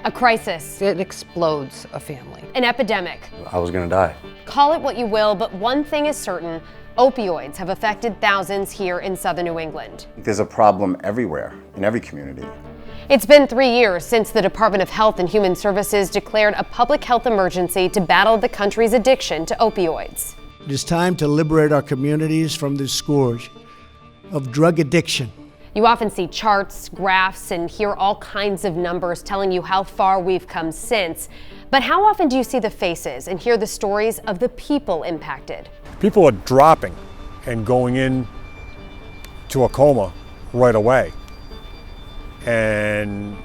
A crisis. It explodes a family. An epidemic. I was gonna die. Call it what you will, but one thing is certain, opioids have affected thousands here in southern New England. There's a problem everywhere, in every community. It's been 3 years since the Department of Health and Human Services declared a public health emergency to battle the country's addiction to opioids. It is time to liberate our communities from this scourge of drug addiction. You often see charts, graphs, and hear all kinds of numbers telling you how far we've come since. But how often do you see the faces and hear the stories of the people impacted? People are dropping and going in to a coma right away. And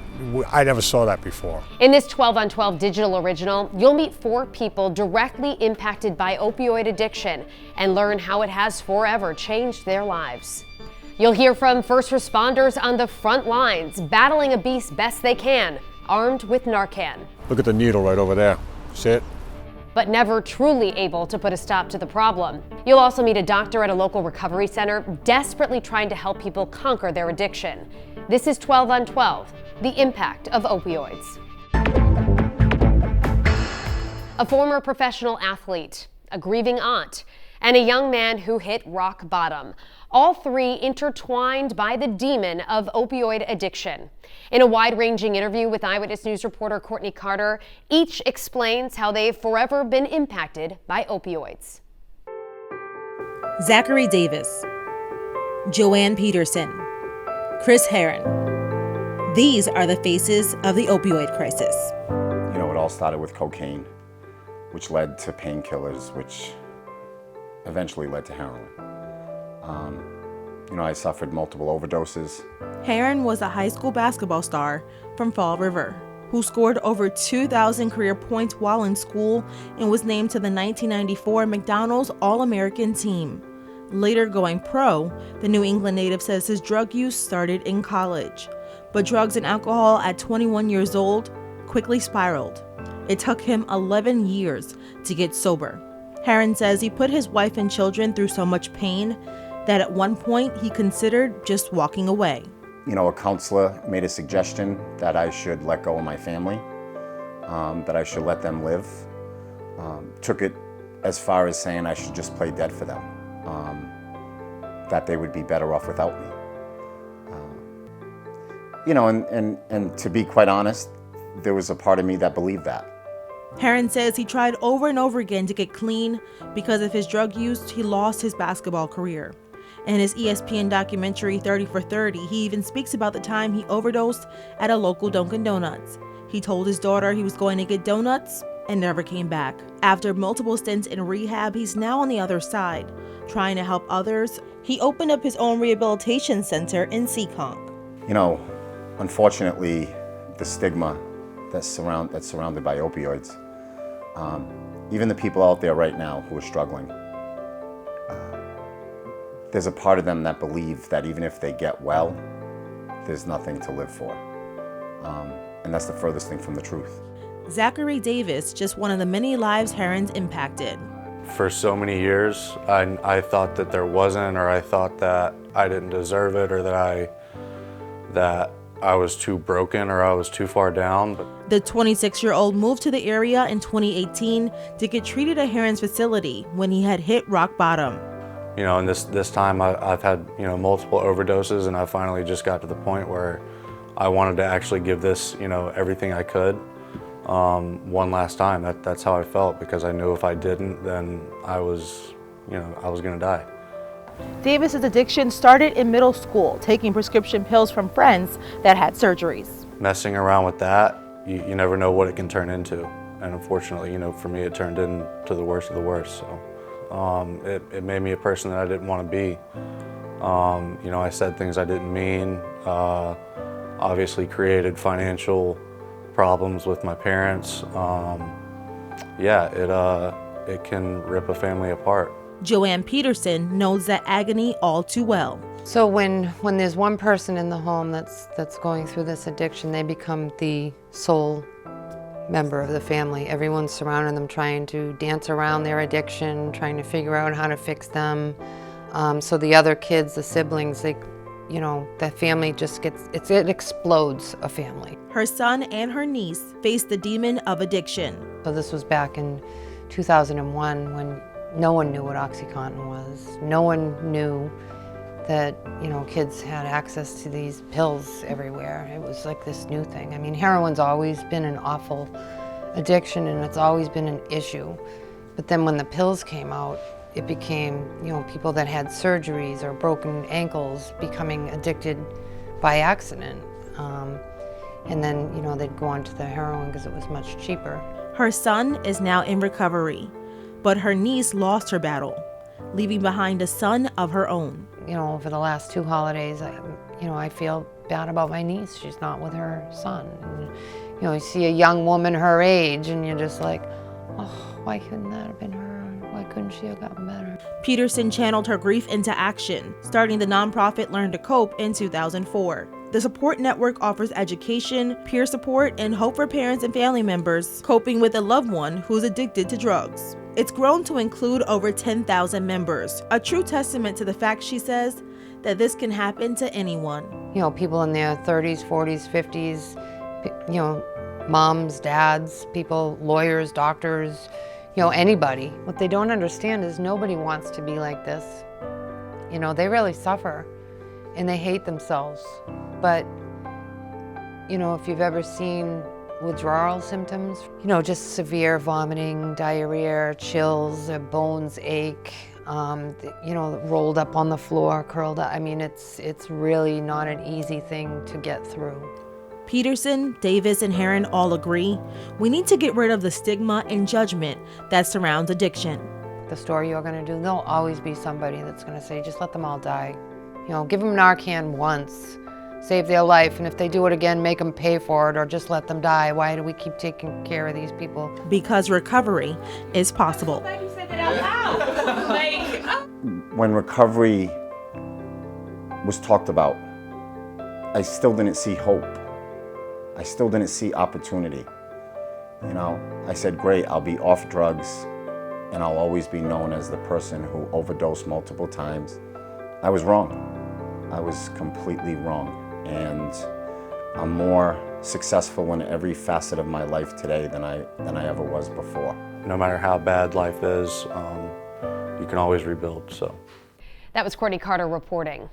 I never saw that before. In this 12 on 12 digital original, you'll meet 4 people directly impacted by opioid addiction and learn how it has forever changed their lives. You'll hear from first responders on the front lines, battling a beast best they can, armed with Narcan. Look at the needle right over there. See it? But never truly able to put a stop to the problem. You'll also meet a doctor at a local recovery center desperately trying to help people conquer their addiction. This is 12 on 12, the impact of opioids. A former professional athlete, a grieving aunt, and a young man who hit rock bottom. All 3 intertwined by the demon of opioid addiction. In a wide-ranging interview with Eyewitness News reporter Courtney Carter, each explains how they've forever been impacted by opioids. Zachary Davis, Joanne Peterson, Chris Herren. These are the faces of the opioid crisis. You know, it all started with cocaine, which led to painkillers, which eventually led to heroin. I suffered multiple overdoses. Herren was a high school basketball star from Fall River who scored over 2,000 career points while in school and was named to the 1994 McDonald's All-American team. Later going pro, the New England native says his drug use started in college. But drugs and alcohol at 21 years old quickly spiraled. It took him 11 years to get sober. Herren says he put his wife and children through so much pain that at one point he considered just walking away. A counselor made a suggestion that I should let go of my family, that I should let them live. Took it as far as saying I should just play dead for them, that they would be better off without me. And to be quite honest, there was a part of me that believed that. Herren says he tried over and over again to get clean. Because of his drug use, he lost his basketball career. In his ESPN documentary 30 for 30, he even speaks about the time he overdosed at a local Dunkin' Donuts. He told his daughter he was going to get donuts and never came back. After multiple stints in rehab, he's now on the other side, trying to help others. He opened up his own rehabilitation center in Seekonk. Unfortunately, the stigma that's surrounded by opioids, even the people out there right now who are struggling, there's a part of them that believe that even if they get well, there's nothing to live for. And that's the furthest thing from the truth. Zachary Davis, just one of the many lives Herren's impacted. For so many years, I thought that there wasn't, or I thought that I didn't deserve it, or that I was too broken or I was too far down. The 26-year-old moved to the area in 2018 to get treated at Herren's facility when he had hit rock bottom. And this time I've had, multiple overdoses, and I finally just got to the point where I wanted to actually give this, everything I could one last time. That's how I felt, because I knew if I didn't, then I was gonna die. Davis's addiction started in middle school, taking prescription pills from friends that had surgeries. Messing around with that, you never know what it can turn into. And unfortunately, for me, it turned into the worst of the worst. So it made me a person that I didn't want to be. I said things I didn't mean, obviously created financial problems with my parents. It can rip a family apart. Joanne Peterson knows that agony all too well. So when there's one person in the home that's going through this addiction, they become the sole member of the family. Everyone's surrounding them, trying to dance around their addiction, trying to figure out how to fix them. So the other kids, the siblings, you know, the family just it explodes a family. Her son and her niece face the demon of addiction. So this was back in 2001 when no one knew what OxyContin was. No one knew that, you know, kids had access to these pills everywhere. It was like this new thing. I mean, heroin's always been an awful addiction and it's always been an issue. But then when the pills came out, it became, you know, people that had surgeries or broken ankles becoming addicted by accident. And then, you know, they'd go on to the heroin because it was much cheaper. Her son is now in recovery, but her niece lost her battle, leaving behind a son of her own. You know, over the last 2 holidays, I feel bad about my niece. She's not with her son. And, you know, you see a young woman her age and you're just like, oh, why couldn't that have been her? Why couldn't she have gotten better? Peterson channeled her grief into action, starting the nonprofit Learn to Cope in 2004. The support network offers education, peer support, and hope for parents and family members coping with a loved one who's addicted to drugs. It's grown to include over 10,000 members, a true testament to the fact, she says, that this can happen to anyone. You know, people in their 30s, 40s, 50s, you know, moms, dads, people, lawyers, doctors, you know, anybody. What they don't understand is nobody wants to be like this. You know, they really suffer and they hate themselves. But, you know, if you've ever seen withdrawal symptoms, you know, just severe vomiting, diarrhea, chills, their bones ache, you know, rolled up on the floor, curled up. I mean, it's really not an easy thing to get through. Peterson, Davis, and Herren all agree we need to get rid of the stigma and judgment that surrounds addiction. The story you're going to do, there'll always be somebody that's going to say, just let them all die. You know, give them Narcan once, save their life, and if they do it again, make them pay for it or just let them die. Why do we keep taking care of these people? Because recovery is possible. When recovery was talked about, I still didn't see hope. I still didn't see opportunity. You know, I said, great, I'll be off drugs and I'll always be known as the person who overdosed multiple times. I was wrong. I was completely wrong. And I'm more successful in every facet of my life today than I ever was before. No matter how bad life is, you can always rebuild. So that was Courtney Carter reporting.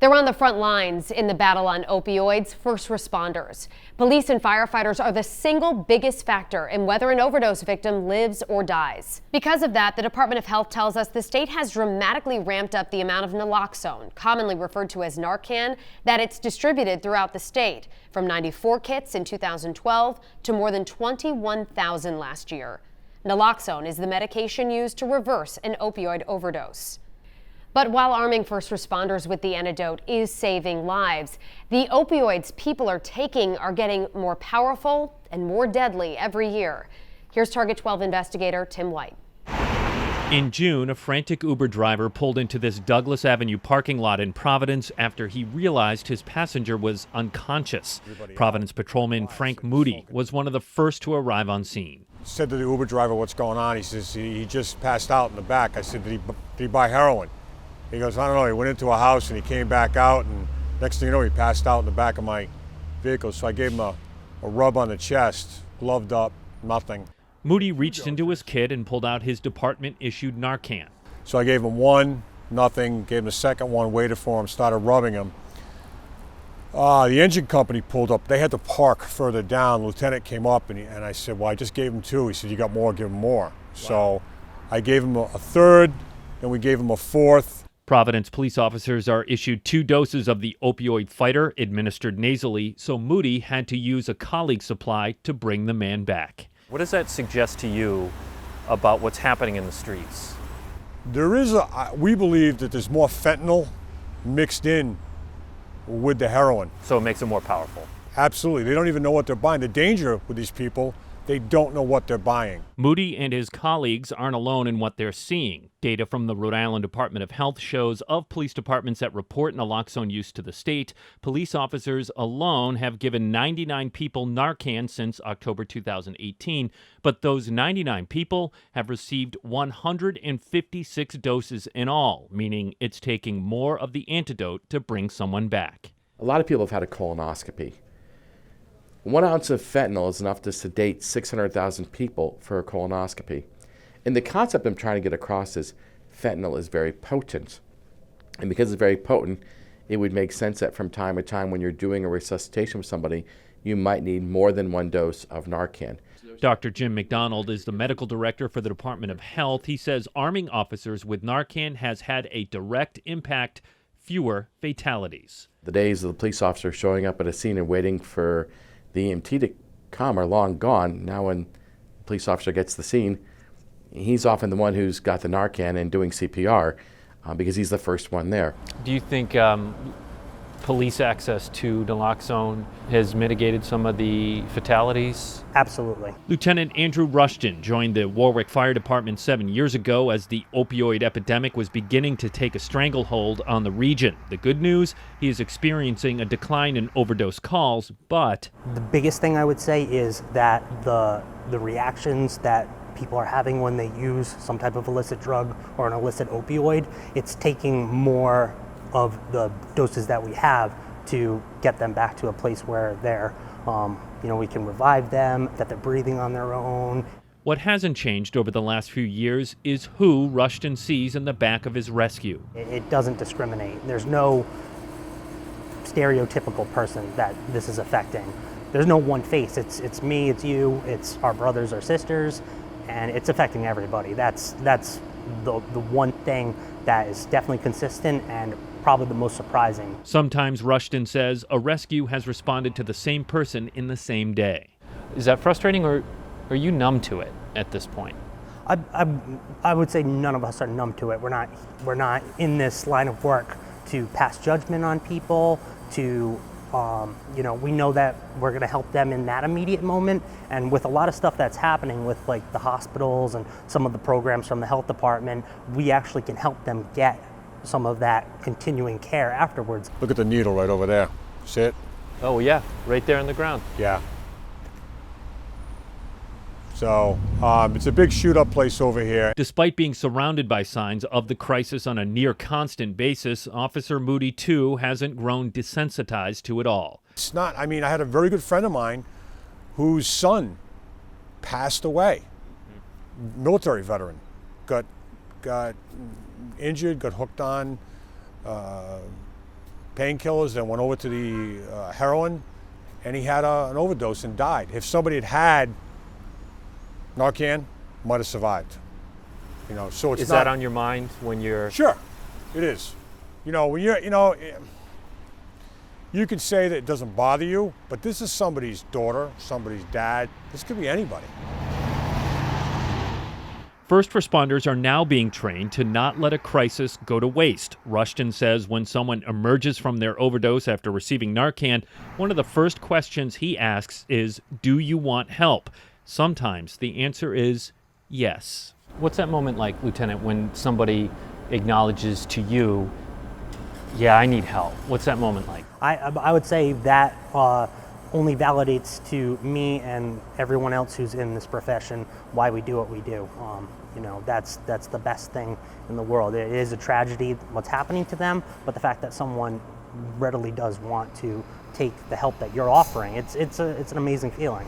They're on the front lines in the battle on opioids, first responders. Police and firefighters are the single biggest factor in whether an overdose victim lives or dies. Because of that, the Department of Health tells us the state has dramatically ramped up the amount of naloxone, commonly referred to as Narcan, that it's distributed throughout the state, from 94 kits in 2012 to more than 21,000 last year. Naloxone is the medication used to reverse an opioid overdose. But while arming first responders with the antidote is saving lives, the opioids people are taking are getting more powerful and more deadly every year. Here's Target 12 investigator Tim White. In June, a frantic Uber driver pulled into this Douglas Avenue parking lot in Providence after he realized his passenger was unconscious. Providence patrolman Frank Moody was one of the first to arrive on scene. Said to the Uber driver, what's going on? He says, he just passed out in the back. I said, did he buy heroin? He goes, I don't know, he went into a house and he came back out and next thing you know, he passed out in the back of my vehicle. So I gave him a rub on the chest, gloved up, nothing. Moody reached into his kit and pulled out his department-issued Narcan. So I gave him one, nothing, gave him the second one, waited for him, started rubbing him. The engine company pulled up. They had to park further down. The lieutenant came up and I said, well, I just gave him 2. He said, you got more, give him more. Wow. So I gave him a third, then we gave him a 4th. Providence police officers are issued 2 doses of the opioid fighter administered nasally, so Moody had to use a colleague's supply to bring the man back. What does that suggest to you about what's happening in the streets? We believe that there's more fentanyl mixed in with the heroin. So it makes it more powerful? Absolutely. They don't even know what they're buying. The danger with these people, They don't know what they're buying. Moody and his colleagues aren't alone in what they're seeing. Data from the Rhode Island Department of Health shows of police departments that report naloxone use to the state, police officers alone have given 99 people Narcan since October 2018, but those 99 people have received 156 doses in all, meaning it's taking more of the antidote to bring someone back. A lot of people have had a colonoscopy. 1 ounce of fentanyl is enough to sedate 600,000 people for a colonoscopy. And the concept I'm trying to get across is fentanyl is very potent. And because it's very potent, it would make sense that from time to time when you're doing a resuscitation with somebody, you might need more than 1 dose of Narcan. Dr. Jim McDonald is the medical director for the Department of Health. He says arming officers with Narcan has had a direct impact, fewer fatalities. The days of the police officer showing up at a scene and waiting for the EMT to come are long gone. Now when the police officer gets the scene, he's often the one who's got the Narcan and doing CPR because he's the first one there. Do you think police access to naloxone has mitigated some of the fatalities? Absolutely. Lieutenant Andrew Rushton joined the Warwick Fire Department 7 years ago as the opioid epidemic was beginning to take a stranglehold on the region. The good news, he is experiencing a decline in overdose calls, but The biggest thing I would say is that the reactions that people are having when they use some type of illicit drug or an illicit opioid, it's taking more of the doses that we have to get them back to a place where they're, we can revive them, that they're breathing on their own. what hasn't changed over the last few years is who Rushton sees in the back of his rescue. It doesn't discriminate. There's no stereotypical person that this is affecting. There's no one face. It's me, it's you, it's our brothers or sisters, and it's affecting everybody. That's the one thing that is definitely consistent and probably the most surprising. Sometimes, Rushton says, a rescue has responded to the same person in the same day. Is that frustrating, or are you numb to it at this point? I would say none of us are numb to it. We're not in this line of work to pass judgment on people, to we know that we're going to help them in that immediate moment. And with a lot of stuff that's happening with like the hospitals and some of the programs from the health department, we actually can help them get some of that continuing care afterwards. Look at the needle right over there. See it? Oh yeah, right there on the ground. Yeah. So it's a big shoot-up place over here. Despite being surrounded by signs of the crisis on a near constant basis, Officer Moody, too, hasn't grown desensitized to it all. It's not, I had a very good friend of mine whose son passed away. Military veteran. Got injured, got hooked on painkillers, then went over to the heroin, and he had an overdose and died. If somebody had had Narcan, might have survived. So it's Is that on your mind when you're... Sure, it is. When you're, you could say that it doesn't bother you, but this is somebody's daughter, somebody's dad. This could be anybody. First responders are now being trained to not let a crisis go to waste. Rushton says when someone emerges from their overdose after receiving Narcan, one of the first questions he asks is, do you want help? Sometimes the answer is yes. What's that moment like, Lieutenant, when somebody acknowledges to you, yeah, I need help? What's that moment like? I would say that only validates to me and everyone else who's in this profession why we do what we do. That's the best thing in the world. It is a tragedy what's happening to them, but the fact that someone readily does want to take the help that you're offering, it's an amazing feeling.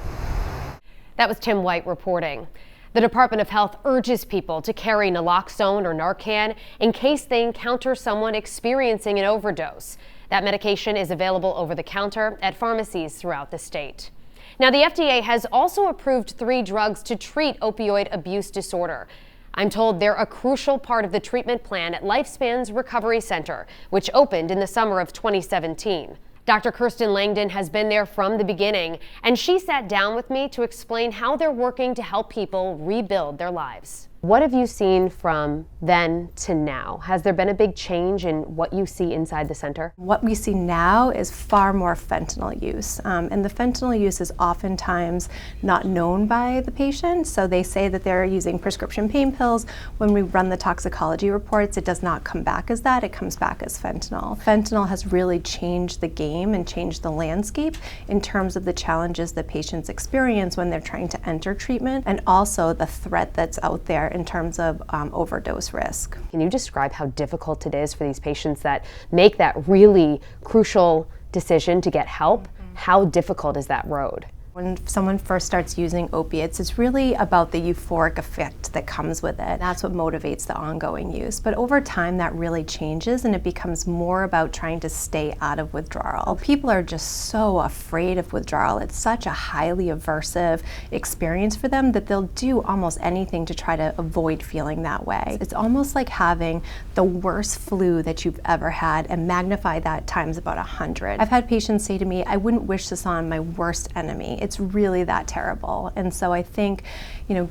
That was Tim White reporting. The Department of Health urges people to carry naloxone or Narcan in case they encounter someone experiencing an overdose. That medication is available over the counter at pharmacies throughout the state. Now, the FDA has also approved 3 drugs to treat opioid abuse disorder. I'm told they're a crucial part of the treatment plan at Lifespan's Recovery Center, which opened in the summer of 2017. Dr. Kirsten Langdon has been there from the beginning, and she sat down with me to explain how they're working to help people rebuild their lives. What have you seen from then to now? Has there been a big change in what you see inside the center? What we see now is far more fentanyl use. And the fentanyl use is oftentimes not known by the patient. So they say that they're using prescription pain pills. When we run the toxicology reports, it does not come back as that. It comes back as fentanyl. Fentanyl has really changed the game and changed the landscape in terms of the challenges that patients experience when they're trying to enter treatment, and also the threat that's out there in terms of overdose risk. Can you describe how difficult it is for these patients that make that really crucial decision to get help? How difficult is that road? When someone first starts using opiates, it's really about the euphoric effect that comes with it. That's what motivates the ongoing use. But over time, that really changes, and it becomes more about trying to stay out of withdrawal. People are just so afraid of withdrawal. It's such a highly aversive experience for them that they'll do almost anything to try to avoid feeling that way. It's almost like having the worst flu that you've ever had and magnify that times about 100. I've had patients say to me, I wouldn't wish this on my worst enemy. It's really that terrible. And so I think,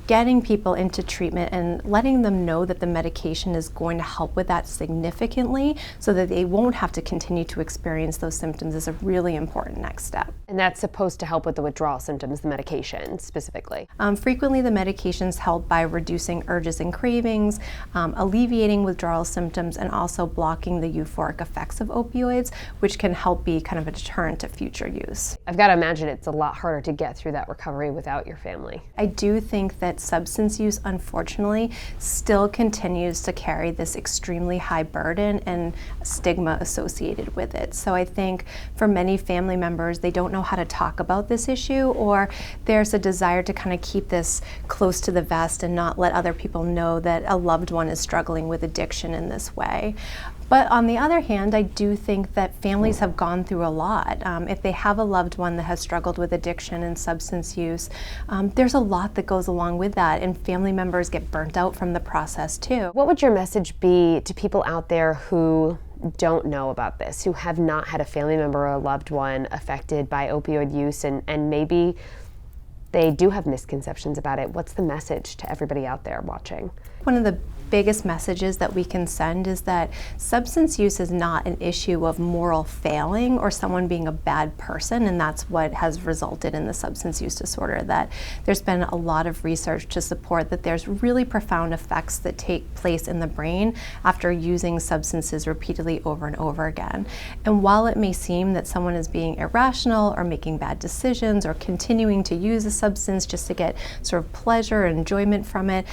getting people into treatment and letting them know that the medication is going to help with that significantly so that they won't have to continue to experience those symptoms is a really important next step. And that's supposed to help with the withdrawal symptoms, the medication specifically? Frequently the medications help by reducing urges and cravings, alleviating withdrawal symptoms, and also blocking the euphoric effects of opioids, which can help be kind of a deterrent to future use. I've got to imagine it's a lot harder to get through that recovery without your family. I do think that substance use, unfortunately, still continues to carry this extremely high burden and stigma associated with it. So I think for many family members, they don't know how to talk about this issue, or there's a desire to kind of keep this close to the vest and not let other people know that a loved one is struggling with addiction in this way. But on the other hand, I do think that families have gone through a lot. If they have a loved one that has struggled with addiction and substance use, there's a lot that goes along with that, and family members get burnt out from the process too. What would your message be to people out there who don't know about this, who have not had a family member or a loved one affected by opioid use, and maybe they do have misconceptions about it? What's the message to everybody out there watching? One of the biggest messages that we can send is that substance use is not an issue of moral failing or someone being a bad person, and that's what has resulted in the substance use disorder. That there's been a lot of research to support that there's really profound effects that take place in the brain after using substances repeatedly over and over again. And while it may seem that someone is being irrational or making bad decisions or continuing to use a substance just to get sort of pleasure and enjoyment from it,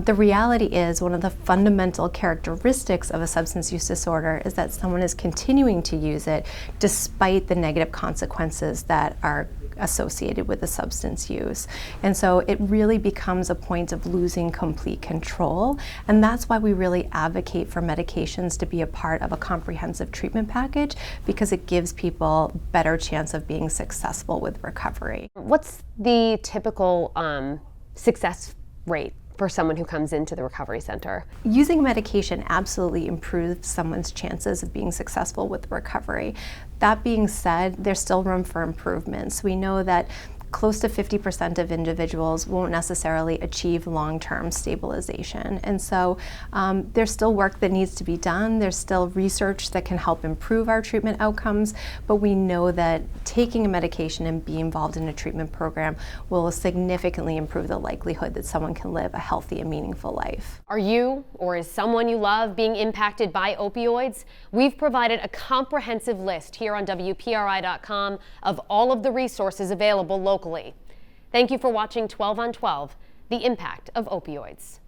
the reality is one of the fundamental characteristics of a substance use disorder is that someone is continuing to use it despite the negative consequences that are associated with the substance use. And so it really becomes a point of losing complete control. And that's why we really advocate for medications to be a part of a comprehensive treatment package, because it gives people better chance of being successful with recovery. What's the typical success rate for someone who comes into the recovery center? Using medication absolutely improves someone's chances of being successful with recovery. That being said, there's still room for improvements. We know that close to 50% of individuals won't necessarily achieve long-term stabilization. And so there's still work that needs to be done. There's still research that can help improve our treatment outcomes, but we know that taking a medication and being involved in a treatment program will significantly improve the likelihood that someone can live a healthy and meaningful life. Are you or is someone you love being impacted by opioids? We've provided a comprehensive list here on WPRI.com of all of the resources available locally. Thank you for watching 12 on 12, the impact of opioids.